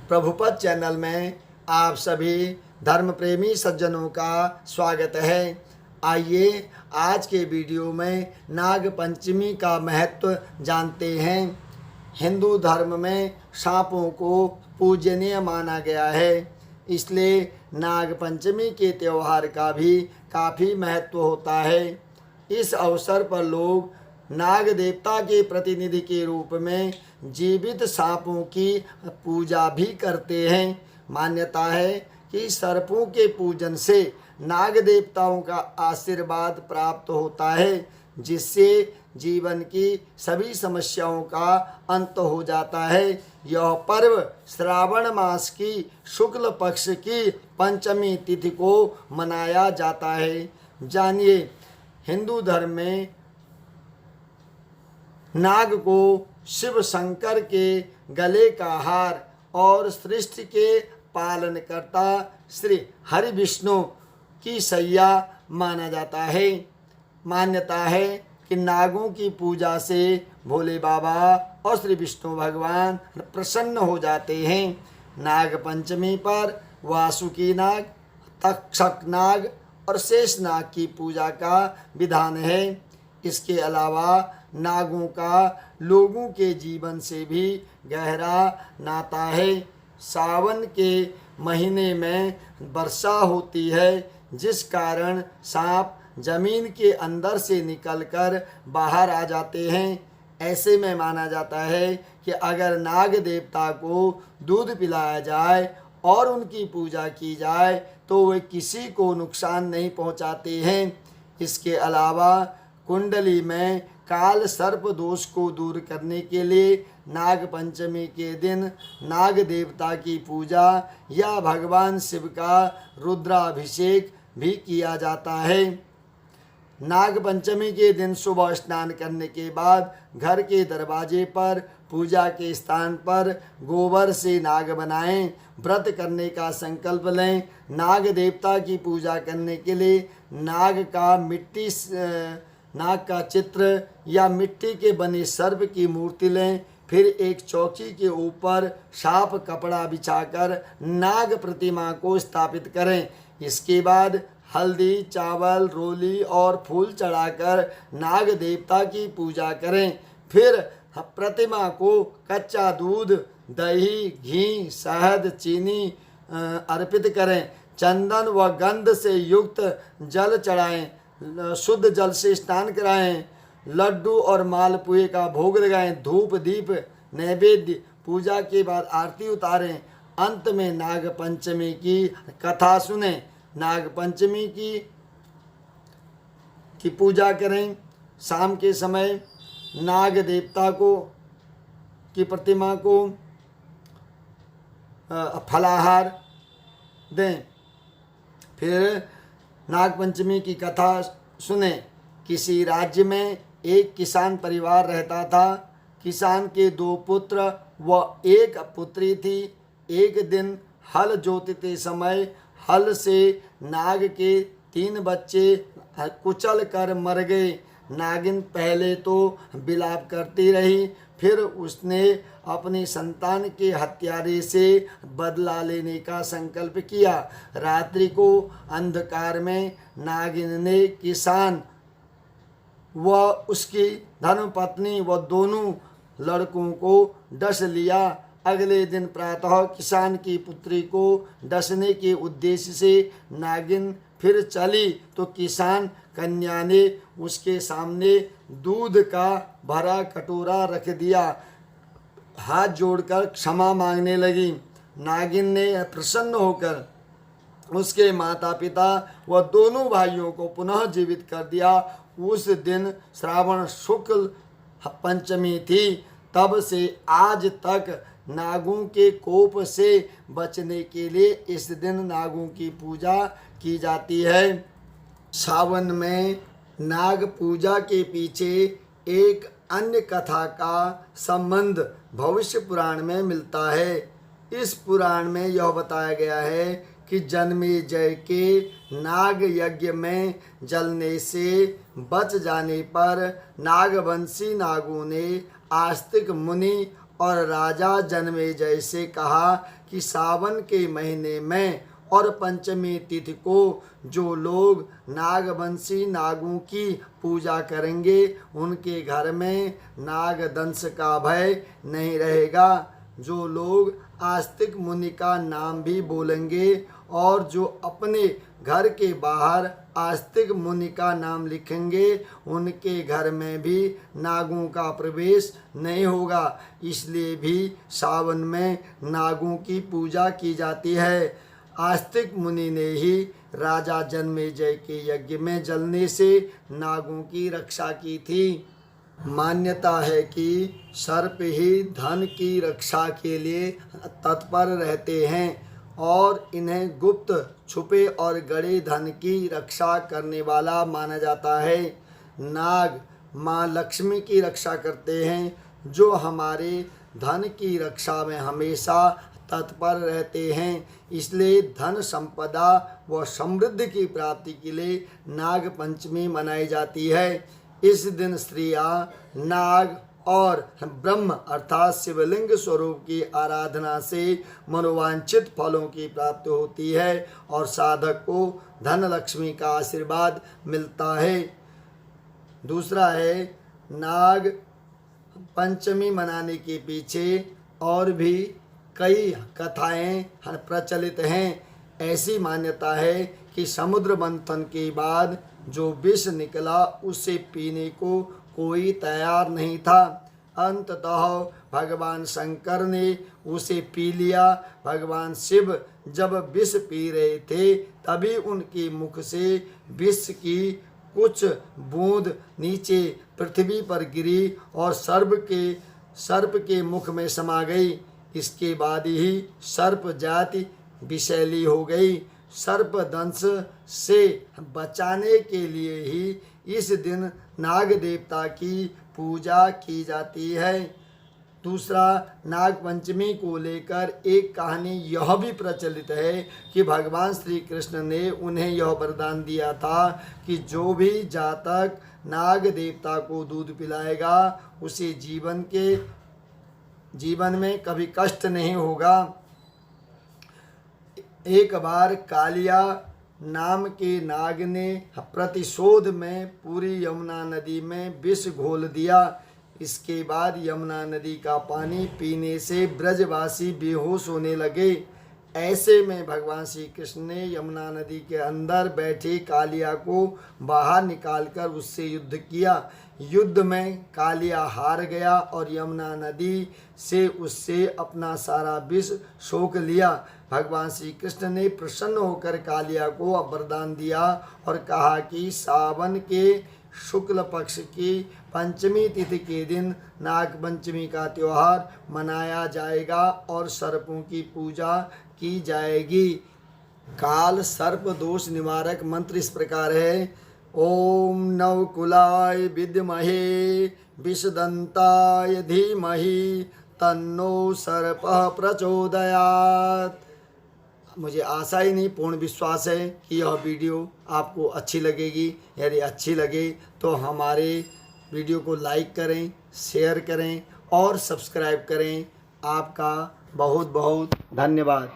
Prabhupad channel में आप सभी धर्म प्रेमी सज्जनों का स्वागत है। आइए आज के वीडियो में नाग पंचमी का महत्व जानते हैं। हिंदू धर्म में सांपों को पूजनीय माना गया है, इसलिए नाग पंचमी के त्यौहार का भी काफ़ी महत्व होता है। इस अवसर पर लोग नाग देवता के प्रतिनिधि के रूप में जीवित सांपों की पूजा भी करते हैं। मान्यता है कि सर्पों के पूजन से नाग देवताओं का आशीर्वाद प्राप्त होता है, जिससे जीवन की सभी समस्याओं का अंत हो जाता है। यह पर्व श्रावण मास की शुक्ल पक्ष की पंचमी तिथि को मनाया जाता है। जानिए, हिंदू धर्म में नाग को शिव शंकर के गले का हार और सृष्टि के पालनकर्ता श्री हरि विष्णु की सैया माना जाता है। मान्यता है कि नागों की पूजा से भोले बाबा और श्री विष्णु भगवान प्रसन्न हो जाते हैं। नाग पंचमी पर वासुकी नाग, तक्षक नाग और शेष नाग की पूजा का विधान है। इसके अलावा नागों का लोगों के जीवन से भी गहरा नाता है। सावन के महीने में वर्षा होती है, जिस कारण सांप जमीन के अंदर से निकलकर बाहर आ जाते हैं। ऐसे में माना जाता है कि अगर नाग देवता को दूध पिलाया जाए और उनकी पूजा की जाए तो वे किसी को नुकसान नहीं पहुंचाते हैं। इसके अलावा कुंडली में काल सर्प दोष को दूर करने के लिए नाग पंचमी के दिन नाग देवता की पूजा या भगवान शिव का रुद्राभिषेक भी किया जाता है। नाग पंचमी के दिन सुबह स्नान करने के बाद घर के दरवाजे पर पूजा के स्थान पर गोबर से नाग बनाएं। व्रत करने का संकल्प लें। नाग देवता की पूजा करने के लिए नाग का चित्र या मिट्टी के बने सर्प की मूर्ति लें। फिर एक चौकी के ऊपर साफ कपड़ा बिछाकर नाग प्रतिमा को स्थापित करें। इसके बाद हल्दी, चावल, रोली और फूल चढ़ाकर नाग देवता की पूजा करें। फिर प्रतिमा को कच्चा दूध, दही, घी, शहद, चीनी अर्पित करें। चंदन व गंध से युक्त जल चढ़ाएं। शुद्ध जल से स्नान कराएं। लड्डू और मालपुए का भोग लगाएं। धूप दीप नैवेद्य, पूजा के बाद आरती उतारें। अंत में नाग पंचमी की कथा सुने। नाग पंचमी की पूजा करें। शाम के समय नाग देवता की प्रतिमा को फलाहार दें। फिर नाग पंचमी की कथा सुने। किसी राज्य में एक किसान परिवार रहता था। किसान के 2 पुत्र व 1 पुत्री थी। एक दिन हल जोतते समय हल से नाग के 3 बच्चे कुचल कर मर गए। नागिन पहले तो विलाप करती रही, फिर उसने अपनी संतान के हत्यारे से बदला लेने का संकल्प किया। रात्रि को अंधकार में नागिन ने किसान व उसकी धर्मपत्नी व दोनों लड़कों को डस लिया। अगले दिन प्रातः किसान की पुत्री को डसने के उद्देश्य से नागिन फिर चली तो किसान कन्या ने उसके सामने दूध का भरा कटोरा रख दिया। हाथ जोड़कर क्षमा मांगने लगी। नागिन ने प्रसन्न होकर उसके माता पिता व दोनों भाइयों को पुनः जीवित कर दिया। उस दिन श्रावण शुक्ल पंचमी थी। तब से आज तक नागों के कोप से बचने के लिए इस दिन नागों की पूजा की जाती है। सावन में नाग पूजा के पीछे एक अन्य कथा का संबंध भविष्य पुराण में मिलता है। इस पुराण में यह बताया गया है कि जन्मेजय के नाग यज्ञ में जलने से बच जाने पर नागवंशी नागों ने आस्तिक मुनि और राजा जन्मेजय से कहा कि सावन के महीने में और पंचमी तिथि को जो लोग नागवंशी नागों की पूजा करेंगे उनके घर में नागदंश का भय नहीं रहेगा। जो लोग आस्तिक मुनि का नाम भी बोलेंगे और जो अपने घर के बाहर आस्तिक मुनि का नाम लिखेंगे उनके घर में भी नागों का प्रवेश नहीं होगा। इसलिए भी सावन में नागों की पूजा की जाती है। आस्तिक मुनि ने ही राजा जन्मेजय के यज्ञ में जलने से नागों की रक्षा की थी। मान्यता है कि सर्प ही धन की रक्षा के लिए तत्पर रहते हैं और इन्हें गुप्त छुपे और गड़े धन की रक्षा करने वाला माना जाता है। नाग माँ लक्ष्मी की रक्षा करते हैं जो हमारे धन की रक्षा में हमेशा तत्पर रहते हैं। इसलिए धन संपदा व समृद्धि की प्राप्ति के लिए नाग पंचमी मनाई जाती है। इस दिन स्त्रियां नाग और ब्रह्म अर्थात शिवलिंग स्वरूप की आराधना से मनोवांछित फलों की प्राप्ति होती है और साधक को धन लक्ष्मी का आशीर्वाद मिलता है। दूसरा है नाग पंचमी मनाने के पीछे और भी कई कथाएं प्रचलित हैं। ऐसी मान्यता है कि समुद्र मंथन के बाद जो विष निकला उसे पीने को कोई तैयार नहीं था। अंततः भगवान शंकर ने उसे पी लिया। भगवान शिव जब विष पी रहे थे तभी उनके मुख से विष की कुछ बूंद नीचे पृथ्वी पर गिरी और सर्प के मुख में समा गई। इसके बाद ही सर्प जाति विषैली हो गई। सर्प दंश से बचाने के लिए ही इस दिन नाग देवता की पूजा की जाती है। दूसरा, नाग पंचमी को लेकर एक कहानी यह भी प्रचलित है कि भगवान श्री कृष्ण ने उन्हें यह वरदान दिया था कि जो भी जातक नाग देवता को दूध पिलाएगा उसे जीवन में कभी कष्ट नहीं होगा। एक बार कालिया नाम के नाग ने प्रतिशोध में पूरी यमुना नदी में विष घोल दिया। इसके बाद यमुना नदी का पानी पीने से ब्रजवासी बेहोश होने लगे। ऐसे में भगवान श्री कृष्ण ने यमुना नदी के अंदर बैठे कालिया को बाहर निकालकर उससे युद्ध किया। युद्ध में कालिया हार गया और यमुना नदी से उससे अपना सारा विष सोख लिया। भगवान श्री कृष्ण ने प्रसन्न होकर कालिया को वरदान दिया और कहा कि सावन के शुक्ल पक्ष की पंचमी तिथि के दिन नाग पंचमी का त्यौहार मनाया जाएगा और सर्पों की पूजा की जाएगी। काल सर्प दोष निवारक मंत्र इस प्रकार है। ओम नवकुलाय विद्महे विषदंताय धीमहि तन्नो सर्पः प्रचोदयात्। मुझे आशा ही नहीं पूर्ण विश्वास है कि यह वीडियो आपको अच्छी लगेगी। यदि अच्छी लगे तो हमारे वीडियो को लाइक करें, शेयर करें और सब्सक्राइब करें। आपका बहुत बहुत धन्यवाद।